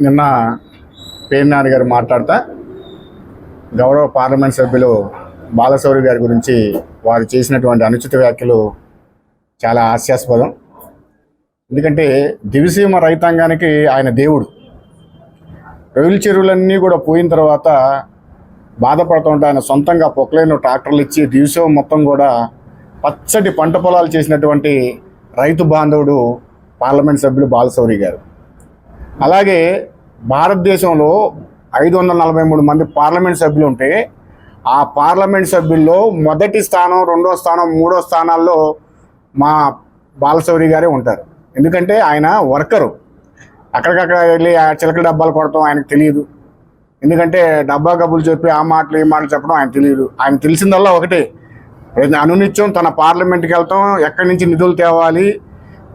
నిన్న పేర్నాని గారు మాట్లాడుతూ గౌరవ పార్లమెంట్ సభ్యులు బాలశౌరి గారి గురించి వారు చేసినటువంటి అనుచిత వ్యాఖ్యలు చాలా హాస్యాస్పదం. ఎందుకంటే దివిసీమ రైతాంగానికి ఆయన దేవుడు. రొయ్యల చెరువులన్నీ కూడా పోయిన తర్వాత బాధపడుతుంటే ఆయన సొంతంగా పొక్లైన ట్రాక్టర్లు ఇచ్చి దివిసీమ మొత్తం కూడా పచ్చటి పంట పొలాలు చేసినటువంటి రైతు బాంధవుడు పార్లమెంట్ సభ్యులు బాలశౌరి గారు. అలాగే భారతదేశంలో 543 మంది పార్లమెంట్ సభ్యులు ఉంటే ఆ పార్లమెంట్ సభ్యుల్లో మొదటి స్థానం, రెండో స్థానం, మూడో స్థానాల్లో మా బాలశౌరి గారే ఉంటారు. ఎందుకంటే ఆయన వర్కరు. అక్కడికక్కడ వెళ్ళి ఆ చిలకల డబ్బాలు కొడతాం ఆయనకు తెలియదు. ఎందుకంటే డబ్బా కబుర్లు చెప్పి ఆ మాటలు ఈ మాటలు చెప్పడం ఆయన తెలియదు. ఆయన తెలిసిందల్లా ఒకటే, అనునిత్యం తన పార్లమెంట్కి వెళ్తాం, ఎక్కడి నుంచి నిధులు తేవాలి,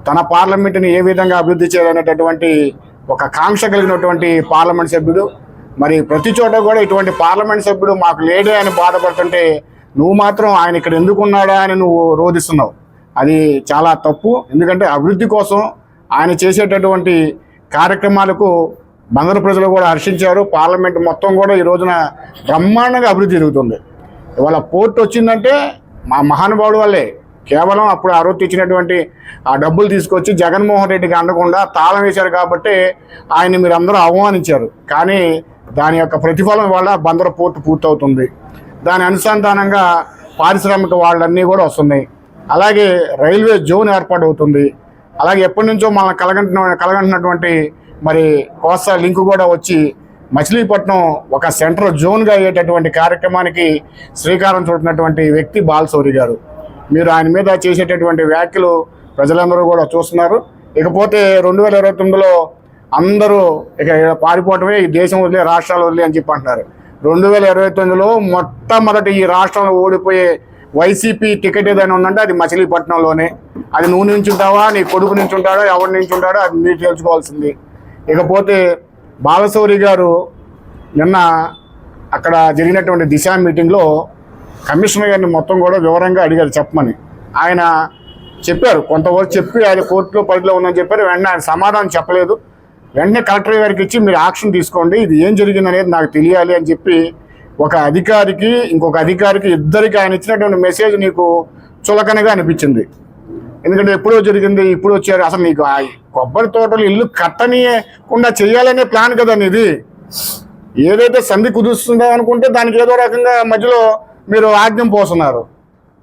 తన పార్లమెంటుని ఏ విధంగా అభివృద్ధి చేయాలనేటటువంటి ఒక కాంక్ష కలిగినటువంటి పార్లమెంట్ సభ్యుడు. మరి ప్రతి చోట కూడా ఇటువంటి పార్లమెంట్ సభ్యుడు మాకు లేడే అని బాధపడుతుంటే నువ్వు మాత్రం ఆయన ఇక్కడ ఎందుకున్నాడా అని నువ్వు రోధిస్తున్నావు. అది చాలా తప్పు. ఎందుకంటే అభివృద్ధి కోసం ఆయన చేసేటటువంటి కార్యక్రమాలకు బందరు ప్రజలు కూడా హర్షించారు. పార్లమెంట్ మొత్తం కూడా ఈ రోజున బ్రహ్మాండంగా అభివృద్ధి జరుగుతుంది. ఇవాళ పోర్టు వచ్చిందంటే మా మహానుభావుడు వల్లే. కేవలం అప్పుడు ఆ రోజు ఇచ్చినటువంటి ఆ డబ్బులు తీసుకొచ్చి జగన్మోహన్ రెడ్డికి అందకుండా తాళం వేశారు కాబట్టి ఆయన మీరు అందరూ అవమానించారు. కానీ దాని యొక్క ప్రతిఫలం వల్ల బందరు పోర్టు పూర్తవుతుంది. దాని అనుసంధానంగా పారిశ్రామిక వాళ్ళన్నీ కూడా వస్తున్నాయి. అలాగే రైల్వే జోన్ ఏర్పాటు అవుతుంది. అలాగే ఎప్పటి నుంచో మనం కలగంటున్నటువంటి మరి కోస్తా లింక్ కూడా వచ్చి మచిలీపట్నం ఒక సెంట్రల్ జోన్గా అయ్యేటటువంటి కార్యక్రమానికి శ్రీకారం చుట్టినటువంటి వ్యక్తి బాలశౌరి గారు. మీరు ఆయన మీద చేసేటటువంటి వ్యాఖ్యలు ప్రజలందరూ కూడా చూస్తున్నారు. ఇకపోతే 2029లో అందరూ ఇక పారిపోవటమే, ఈ దేశం వదిలే, రాష్ట్రాలు వదిలే అని చెప్పి అంటున్నారు. 2029లో మొట్టమొదటి ఈ రాష్ట్రంలో ఓడిపోయే వైసీపీ టికెట్ ఏదైనా ఉందంటే అది మచిలీపట్నంలోనే. అది నువ్వు నుంచి ఉంటావా, నీ కొడుకు నుంచి ఉంటాడో, ఎవరి నుంచి ఉంటాడో అది మీరు తెలుసుకోవాల్సింది. ఇకపోతే బాలశౌరి గారు నిన్న అక్కడ జరిగినటువంటి దిశ మీటింగ్లో కమిషనర్ గారిని మొత్తం కూడా వివరంగా అడిగారు చెప్పమని. ఆయన చెప్పారు, కొంతవరకు చెప్పి ఆయన కోర్టులో పరిధిలో ఉందని చెప్పారు. వెంటనే ఆయన సమాధానం చెప్పలేదు. వెంటనే కలెక్టర్ గారికి ఇచ్చి మీరు యాక్షన్ తీసుకోండి, ఇది ఏం జరిగింది అనేది నాకు తెలియాలి అని చెప్పి ఒక అధికారికి ఇంకొక అధికారికి ఇద్దరికి ఆయన ఇచ్చినటువంటి మెసేజ్ నీకు చులకనగా అనిపించింది. ఎందుకంటే ఎప్పుడో జరిగింది, ఇప్పుడు వచ్చారు. అసలు నీకు ఆ కొబ్బరి తోటలు ఇల్లు కట్టనీయకుండా చేయాలనే ప్లాన్ కదా ఇది. ఏదైతే సంధి కుదుస్తుందో అనుకుంటే దానికి ఏదో రకంగా మధ్యలో మీరు ఆజ్ఞం పోస్తున్నారు.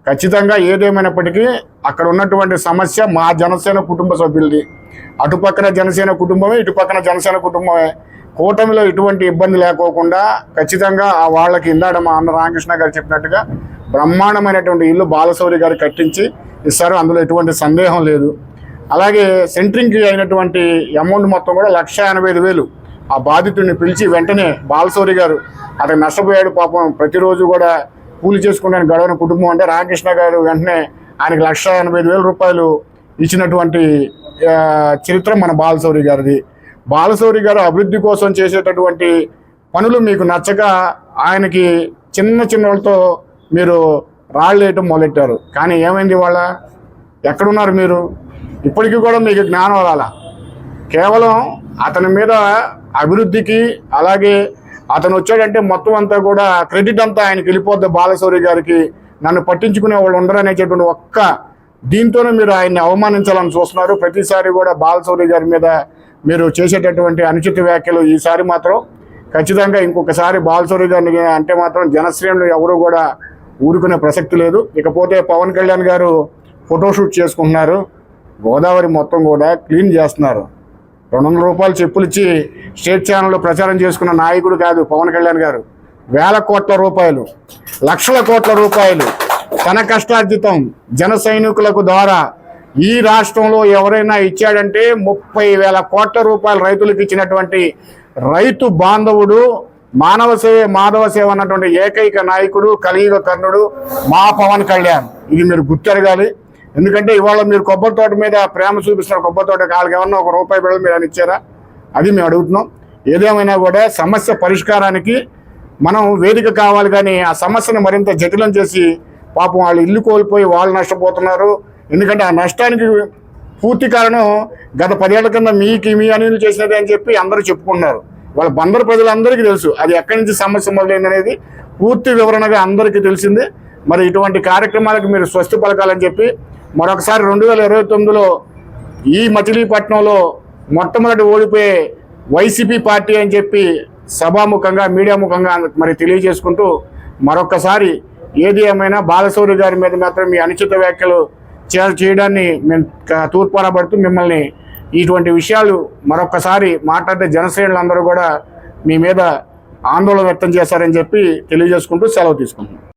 ఖచ్చితంగా ఏదేమైనప్పటికీ అక్కడ ఉన్నటువంటి సమస్య మా జనసేన కుటుంబ సభ్యులది. అటుపక్కన జనసేన కుటుంబమే, ఇటుపక్కన జనసేన కుటుంబమే. కూటమిలో ఎటువంటి ఇబ్బంది లేకోకుండా ఖచ్చితంగా ఆ వాళ్ళకి ఇందాడ మా అన్న రామకృష్ణ గారు చెప్పినట్టుగా బ్రహ్మాండమైనటువంటి ఇల్లు బాలశౌరి గారు కట్టించి ఇస్తారు. అందులో ఎటువంటి సందేహం లేదు. అలాగే సెంట్రింగ్కి అయినటువంటి అమౌంట్ మొత్తం కూడా 1,85,000 ఆ బాధితుడిని పిలిచి వెంటనే బాలశౌరి గారు అతను నష్టపోయాడు పాపం, ప్రతిరోజు కూడా కూలి చేసుకుంటాను గడవని కుటుంబం అంటే రామకృష్ణ గారు వెంటనే ఆయనకి 1,85,000 రూపాయలు ఇచ్చినటువంటి చరిత్ర మన బాలశౌరి గారిది. బాలశౌరి గారు అభివృద్ధి కోసం చేసేటటువంటి పనులు మీకు నచ్చక ఆయనకి చిన్న వాళ్ళతో మీరు రాళ్ళు వేయటం మొదలెట్టారు. కానీ ఏమైంది వాళ్ళ, ఎక్కడున్నారు మీరు? ఇప్పటికీ కూడా మీకు జ్ఞానం రాలా. కేవలం అతని మీద అభివృద్ధికి, అలాగే అతను వచ్చాడంటే మొత్తం అంతా కూడా క్రెడిట్ అంతా ఆయనకి వెళ్ళిపోద్ది బాలశౌరి గారికి, నన్ను పట్టించుకునే వాళ్ళు ఉండరు అనేటటువంటి ఒక్క దీంతోనే మీరు ఆయన్ని అవమానించాలని చూస్తున్నారు. ప్రతిసారి కూడా బాలశౌరి గారి మీద మీరు చేసేటటువంటి అనుచిత వ్యాఖ్యలు ఈసారి మాత్రం ఖచ్చితంగా ఇంకొకసారి బాలశౌరి గారిని అంటే మాత్రం జనశ్రేణులు ఎవరు కూడా ఊరుకునే ప్రసక్తి లేదు. ఇకపోతే పవన్ కళ్యాణ్ గారు ఫోటోషూట్ చేసుకుంటున్నారు. గోదావరి మొత్తం కూడా క్లీన్ చేస్తున్నారు. 200 రూపాయలు చెప్పులు ఇచ్చి స్టేట్ ఛానల్లో ప్రచారం చేసుకున్న నాయకుడు కాదు పవన్ కళ్యాణ్ గారు. వేల కోట్ల రూపాయలు, లక్షల కోట్ల రూపాయలు తన కష్టార్జితం జన సైనికులకు ద్వారా ఈ రాష్ట్రంలో ఎవరైనా ఇచ్చాడంటే 30,000 కోట్ల రూపాయలు రైతులకు ఇచ్చినటువంటి రైతు బాంధవుడు, మానవ సేవ మాధవ సేవ అన్నటువంటి ఏకైక నాయకుడు, కలియుగ కర్ణుడు మా పవన్ కళ్యాణ్. ఇది మీరు గుర్తెరగాలి. ఎందుకంటే ఇవాళ మీరు కొబ్బరి తోట మీద ప్రేమ చూపిస్తున్న కొబ్బరి తోట కాళ్ళకి ఏమన్నా ₹1 బిళ్ళలు మీరు అని ఇచ్చారా? అది మేము అడుగుతున్నాం. ఏదేమైనా కూడా సమస్య పరిష్కారానికి మనం వేదిక కావాలి, కానీ ఆ సమస్యను మరింత జటిలం చేసి పాపం వాళ్ళు ఇల్లు కోల్పోయి వాళ్ళు నష్టపోతున్నారు. ఎందుకంటే ఆ నష్టానికి పూర్తి కారణం గత 10 ఏళ్ల కింద మీ అనిల్ చేసినది అని చెప్పి అందరూ చెప్పుకుంటున్నారు. వాళ్ళ బందరు ప్రజలందరికీ తెలుసు అది ఎక్కడి నుంచి సమస్య మొదలైంది అనేది పూర్తి వివరణగా అందరికీ తెలిసిందే. మరి ఇటువంటి కార్యక్రమాలకు మీరు స్వస్తి పలకాలని చెప్పి మరొకసారి 2029లో ఈ మచిలీపట్నంలో మొట్టమొదటి ఓడిపోయే వైసీపీ పార్టీ అని చెప్పి సభాముఖంగా మీడియా ముఖంగా మరి తెలియజేసుకుంటూ మరొకసారి ఏది ఏమైనా బాలశౌరి గారి మీద మాత్రం మీ అనుచిత వ్యాఖ్యలు చేయడాన్ని మేము తూర్పారబడుతూ మిమ్మల్ని ఇటువంటి విషయాలు మరొకసారి మాట్లాడితే జనశ్రేణులందరూ కూడా మీ మీద ఆందోళన వ్యక్తం చేశారని చెప్పి తెలియజేసుకుంటూ సెలవు తీసుకుంటున్నాం.